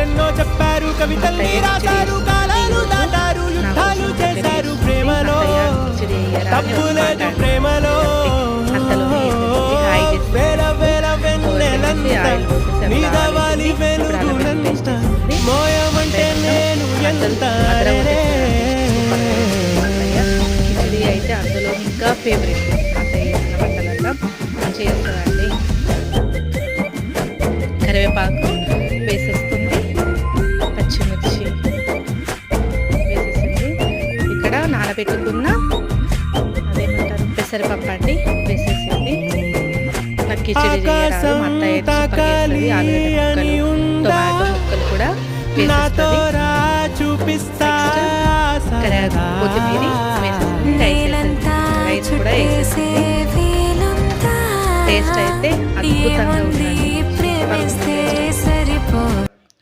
కథలెన్నో చెప్పారు, కవితల్ని రాశారు, కాలాలు దాటారు, యుద్ధాలు చేశారు ప్రేమలో, తప్పు లేదు ప్రేమలో. వేల వేల వెన్నెలంత నిదవాలి వెలుగునంత, మోయమంటే నేను ఎంత. కిచిడి అయితే అందులో ఇంకా ఫేవరెట్ అత్తయ్య చేసిన వంటలంతా మంచిగా చేస్తుందండి. కరివేపాకు వేసేస్తుంది, పచ్చిమిర్చి వేసేసింది, ఇక్కడ నానబెట్టుకున్న అదేమంటారు పెసరపప్పు అండి వేసేసింది. నాకు కిచిడి చేయరాదు, మా అత్తయ్య సూపర్గా చేస్తుంది. ఆలుగడ్డ ముక్కలు, టొమాటో ముక్కలు కూడా వేసేస్తుంది. కొత్తిమీర వేసేసింది, రైస్ కూడా వేసేసింది. టేస్ట్ అయితే అద్భుతంగా ఉందండి.